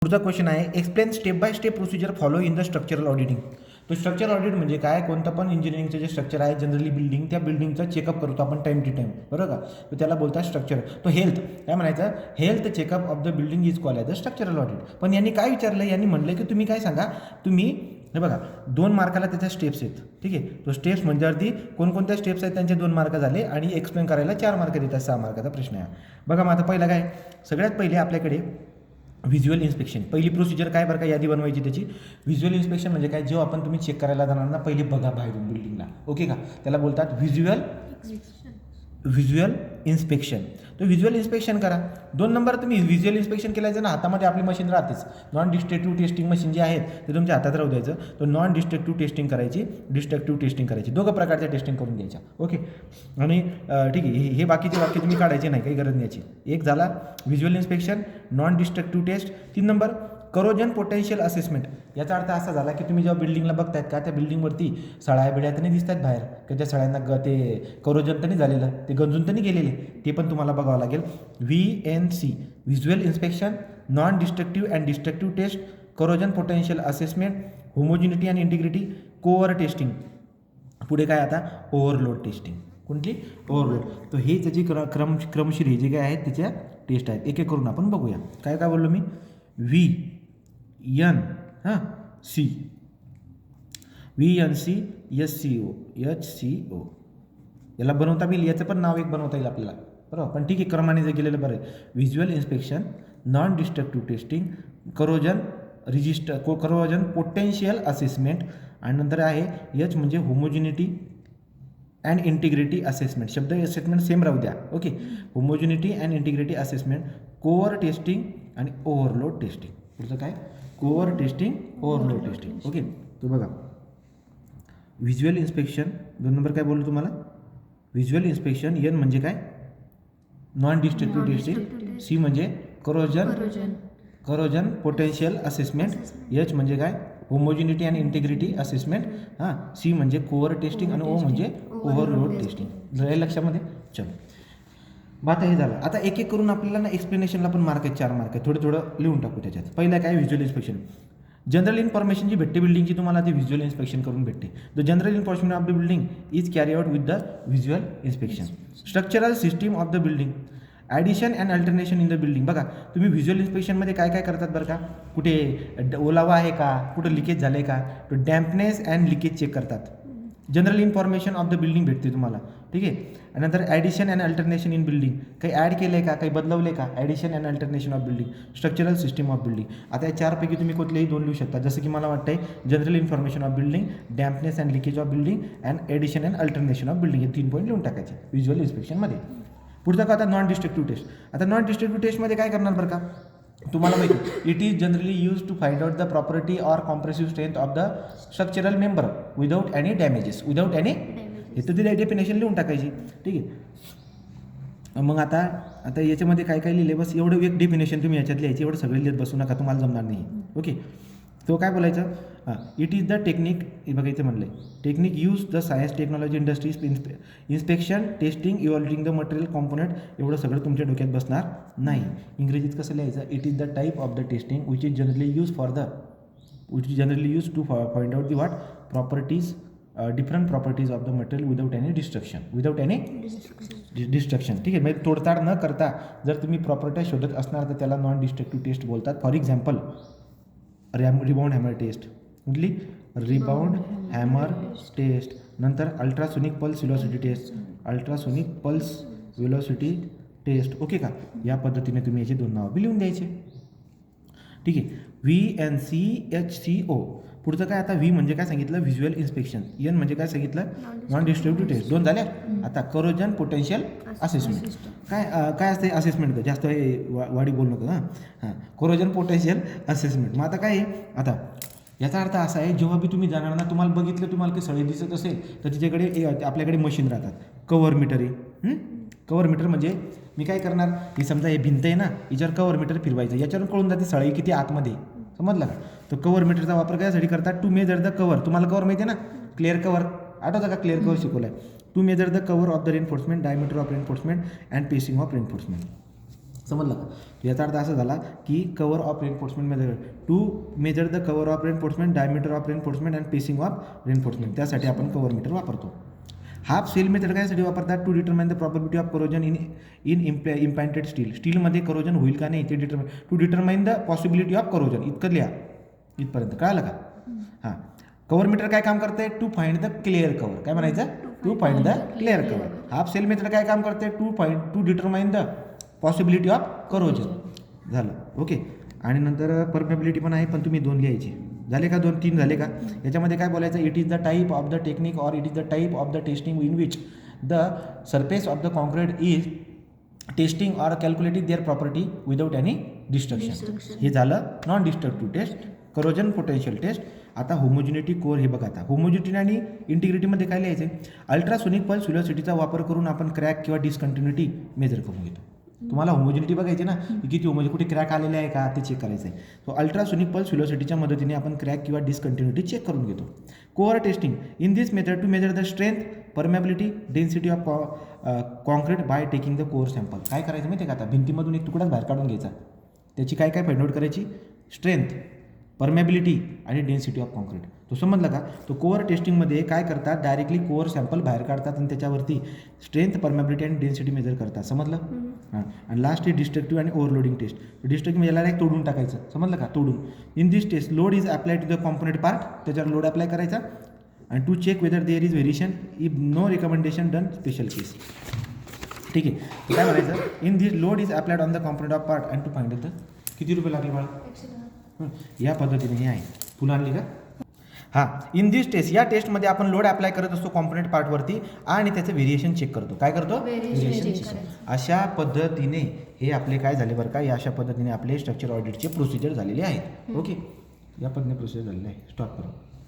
पुढचा क्वेश्चन आहे explain step by step procedure follow in the structural auditing. तो structural audit म्हणजे काय, कोणतं पण इंजिनिअरिंगचं जे स्ट्रक्चर आहे जनरली बिल्डिंग, त्या बिल्डिंगचा चेकअप करतो आपण टाईम टू टाईम, बरोबर का. तर त्याला बोलतात स्ट्रक्चर. तो हेल्थ काय म्हणायचं, health checkup of the building is called the structural audit. पण यांनी काय विचारलं, यांनी म्हणलं की तुम्ही काय सांगा, तुम्ही हे बघा 2 मार्काला त्याच्या स्टेप्स आहेत, ठीक आहे. तो स्टेप्स म्हणजे अगदी कोणकोणत्या स्टेप्स आहेत त्यांचे 2 मार्क झाले आणि एक्सप्लेन करायला 4 मार्क देतात, 6 मार्काचा प्रश्न आहे. बघा मग आता पहिला काय, सगळ्यात पहिले आपल्याकडे व्हिज्युअल इन्स्पेक्शन. पहिली प्रोसिजर काय बरं का, यादी बनवायची त्याची. व्हिज्युअल इन्स्पेक्शन म्हणजे काय, जेव्हा आपण तुम्ही चेक करायला जाणार ना, पहिले बघा बाहेरून बिल्डिंगला, ओके का. त्याला बोलतात व्हिज्युअल इन्स्पेक्शन. तो व्हिज्युअल इन्स्पेक्शन करा. 2 नंबर तुम्ही व्हिज्युअल इन्स्पेक्शन केल्याचं ना, हातामध्ये आपली मशीन राहतेच. नॉन डिस्ट्रक्टिव्ह टेस्टिंग मशीन जे आहेत ते तुमच्या हातात राहू द्यायचं. तो नॉन डिस्ट्रक्टिव्ह टेस्टिंग करायची, डिस्ट्रक्टिव्ह टेस्टिंग करायची, दोघं प्रकारच्या टेस्टिंग करून द्यायच्या, ओके. आणि ठीक आहे, हे बाकीचे वाक्य तुम्ही काढायचे नाही, काही गरज नाही. एक झाला visual inspection, non destructive test. 3 number corrosion potential assessment. याचा अर्थ असा झाला की तुम्ही जेव्हा बिल्डिंगला बघतायत का, त्या बिल्डिंगवरती सळ्या बिड्या तर नाही दिसत आहेत बाहेर, की त्या सळ्यांना ते करोजन तर नाही झालेलं, ते गंजून तर नाही गेलेले, ते पण तुम्हाला बघावं लागेल. VNC visual inspection, non destructive and destructive test, corrosion potential assessment, homogeneity and integrity, core testing. पुढे काय आता, ओव्हरलोड टेस्टिंग. कोणती, ओव्हरलोड. तर हे त्याची क्रमशीर हे जे काय आहेत त्याच्या टेस्ट आहेत, एक एक करून आपण बघूया. काय काय बोललो मी, VNC, SCO, HCO. याला बनवता येईल, याचं पण नाव एक बनवता येईल आपल्याला, बरोबर. पण ठीक आहे, क्रमाने जे गेलेलं बरं आहे. Visual inspection, non destructive testing, corrosion potential assessment, आणि नंतर आहे H म्हणजे होमोजिनिटी अँड इंटिग्रिटी असेसमेंट. शब्द असेसमेंट सेम राहू द्या, okay. Homogeneity and integrity assessment, core testing आणि ओव्हरलोड टेस्टिंग. पुढचं काय, core testing, overload testing, okay. तो बघा व्हिज्युअल इन्स्पेक्शन 2 नंबर काय बोललो तुम्हाला, व्हिज्युअल इन्स्पेक्शन. N म्हणजे काय, नॉन डिस्ट्रक्टिव्ह टेस्टिंग. C म्हणजे करोजन पोटेन्शियल असेसमेंट. H म्हणजे काय, homogeneity and integrity assessment. C म्हणजे कोअर टेस्टिंग आणि O म्हणजे ओव्हरलोड टेस्टिंग. लक्षामध्ये, चलो. मग आता हे झालं. आता एक एक करून आपल्याला ना एक्सप्लेनेशनला पण मार्क आहेत, 4 मार्क आहेत. थोडं लिहून टाकू त्याच्यात. पहिलं काय, व्हिज्युअल इन्स्पेक्शन. जनरल इन्फॉर्मेशन जी भेटते बिल्डिंगची तुम्हाला, ती व्हिज्युअल इन्स्पेक्शन करून भेटते. The general information of the building is carry out with the visual inspection. Structural system of the building, addition and alternation in the building. बघा तुम्ही व्हिज्युअल इन्स्पेक्शनमध्ये काय काय करतात बरं का, कुठे ओलावा आहे का, कुठं लिकेज झालं आहे का, तो डॅम्पनेस अँड लिकेज चेक करतात. General information of the building भेटते तुम्हाला, ठीक आहे. आणि नंतर addition and alternation in building, काही ॲड केलं आहे का, काही बदलवलं आहे का, addition and alternation of building. Structural system of building. आता या 4पैकी तुम्ही कुठलेही 2 लिहू शकता. जसं की मला वाटतंय general information of building, dampness and leakage of building and addition and alternation of building, हे 3 पॉईंट लिहून टाकायचे व्हिज्युअल इन्स्पेक्शनमध्ये. पुढचा का, आता नॉन डिस्ट्रक्टिव्ह टेस्ट. आता नॉन डिस्ट्रक्टिव्ह टेस्टमध्ये काय करणार बरं का, तुम्हाला माहिती, it is generally use to find out the property or compressive strength of the structural member without any damages. हे तर तिला डेफिनेशन लिहून टाकायची, ठीक आहे. मग आता याच्यामध्ये काय काय लिहिले, बस एवढं एक डेफिनेशन तुम्ही याच्यात लिहायची, एवढं सगळे लिहित बसू नका, तुम्हाला जमणार नाही, ओके. तो काय बोलायचं, इट इज द टेक्निक, हे बघायचं म्हणलं आहे, technique use the science technology industries inspection testing evolving the material component. एवढं सगळं तुमच्या डोक्यात बसणार नाही. इंग्रजीत कसं लिहायचं, it is the type of the testing which is generally use to find out the what properties, different properties of the material without any destruction, ठीक आहे. म्हणजे तोडताड न करता जर तुम्ही प्रॉपर्टी शोधत असणार तर त्याला नॉन डिस्ट्रक्टिव्ह टेस्ट बोलतात. For example rebound hammer test, कुठली, रिबाउंड हॅमर टेस्ट. नंतर ultrasonic pulse velocity test, okay का. या पद्धतीने तुम्ही याची 2 नावं बी लिहून द्यायचे, ठीक आहे. VNC, HCO. पुढचं काय, आता V म्हणजे काय सांगितलं, व्हिज्युअल इन्स्पेक्शन. N म्हणजे काय सांगितलं, नॉन डिस्ट्रक्टिव्ह टेस्ट. 2 झाल्या. आता करोजन पोटेन्शियल असेसमेंट. काय असते असेसमेंट, जास्त वाडी बोलू नका. Corrosion potential assessment. मग आता काय आहे, आता याचा अर्थ असा आहे, जेव्हा बी तुम्ही जाणार ना, तुम्हाला बघितलं, तुम्हाला काही सळे दिसत असेल तर तिच्याकडे आपल्याकडे मशीन राहतात, कव्हर मीटर आहे. कव्हर मीटर म्हणजे मी काय करणार, ही समजा हे भिंत आहे ना, याच्यावर कव्हर मीटर फिरवायचं, याच्यावरून कळून जाते सळई किती आतमध्ये, समजलं का. तर कव्हर मीटरचा वापर करायसाठी करतात, टू मेजर द कव्हर. तुम्हाला कव्हर माहिती आहे ना, क्लिअर कव्हर, आठवतं का, क्लिअर कव्हर शिकवलं आहे. To measure the cover of the reinforcement, diameter of reinforcement and spacing of reinforcement. समजलं का? याचा अर्थ असा झाला की cover of reinforcement measure to measure the cover of reinforcement, diameter of reinforcement and spacing of reinforcement, त्यासाठी आपण cover meter वापरतो. हाफ सेल मेथड कायसाठी वापरतात? To determine the probability of corrosion in embedded steel. स्टीलमध्ये corrosion होईल का नाही ते to determine the possibility of corrosion. इतकं लिहा, इथपर्यंत कळालं का? हां. कवर मीटर काय काम करते? To find the clear cover. काय म्हणायचं? To find the clear cover. Half cell method काय काम करते? To determine the possibility of corrosion. झालं, ओके. आणि नंतर परमेबिलिटी पण आहे, पण तुम्ही 2 लिहायचे. झाले का? 2-3 झाले का? याच्यामध्ये काय बोलायचं? It is the type of the technique or it is the type of the testing in which the surface of the concrete is testing or calculating their property without any destruction. हे झालं non destructive test, corrosion potential test. आता homogeneity core हे बघा. आता homogeneity आणि इंटिग्रिटीमध्ये काय लिहायचं आहे? अल्ट्रासोनिक पल्स व्हेलोसिटीचा वापर करून आपण क्रॅक किंवा डिस्कंटिन्युटी मेजर करून घेतो. तुम्हाला होमोजिनिटी बघायची ना, की किती कुठे क्रॅक आलेले आहे का ते चेक करायचं आहे. तो अल्ट्रासोनिक पल्स व्हेलोसिटीच्या मदतीने आपण क्रॅक किंवा डिस्कंटिन्युटी चेक करून घेतो. Core testing in this method to measure the strength, permeability, density of concrete by taking the core sample. काय करायचं माहिती आहे का? आता भिंतीमधून एक तुकडाच बाहेर काढून घ्यायचा, त्याची काय काय फाइंड आउट करायची? स्ट्रेंथ, परमेबिलिटी आणि डेन्सिटी ऑफ कॉन्क्रीट. तो समजला का? तो कोअर टेस्टिंगमध्ये काय करतात? डायरेक्टली कोअर सॅम्पल बाहेर काढतात आणि त्याच्यावरती स्ट्रेंथ, परमेबिलिटी आणि डेन्सिटी मेजर करतात. समजलं? हां. आणि लास्ट आहे डिस्ट्रक्टिव्ह आणि ओव्हरलोडिंग टेस्ट. डिस्ट्रक्टिव्ह म्हणजे याला एक तोडून टाकायचं. समजलं का? तोडून. In this test load is apply to the component part. त्याच्यावर लोड अप्लाय करायचा आणि to check whether there is variation if no recommendation done special case. ठीक आहे. तर काय म्हणायचं? In this load is applied on the component of part and to find the. किती रुपये लागले बाळा? या पद्धतीने हे आहे. पुन्हा आणली का? हां. इन दिस टेस्ट, या टेस्टमध्ये आपण लोड अप्लाय करत असतो कॉम्पोनेंट पार्टवरती आणि त्याचं व्हेरिएशन चेक करतो. काय करतो? Variation check. अशा पद्धतीने हे आपले काय झाले बरं का? अशा पद्धतीने आपले स्ट्रक्चर ऑडिटचे प्रोसिजर झालेले आहेत. ओके. या पद्धतीने प्रोसिजर झालेले आहे. स्टॉप करू.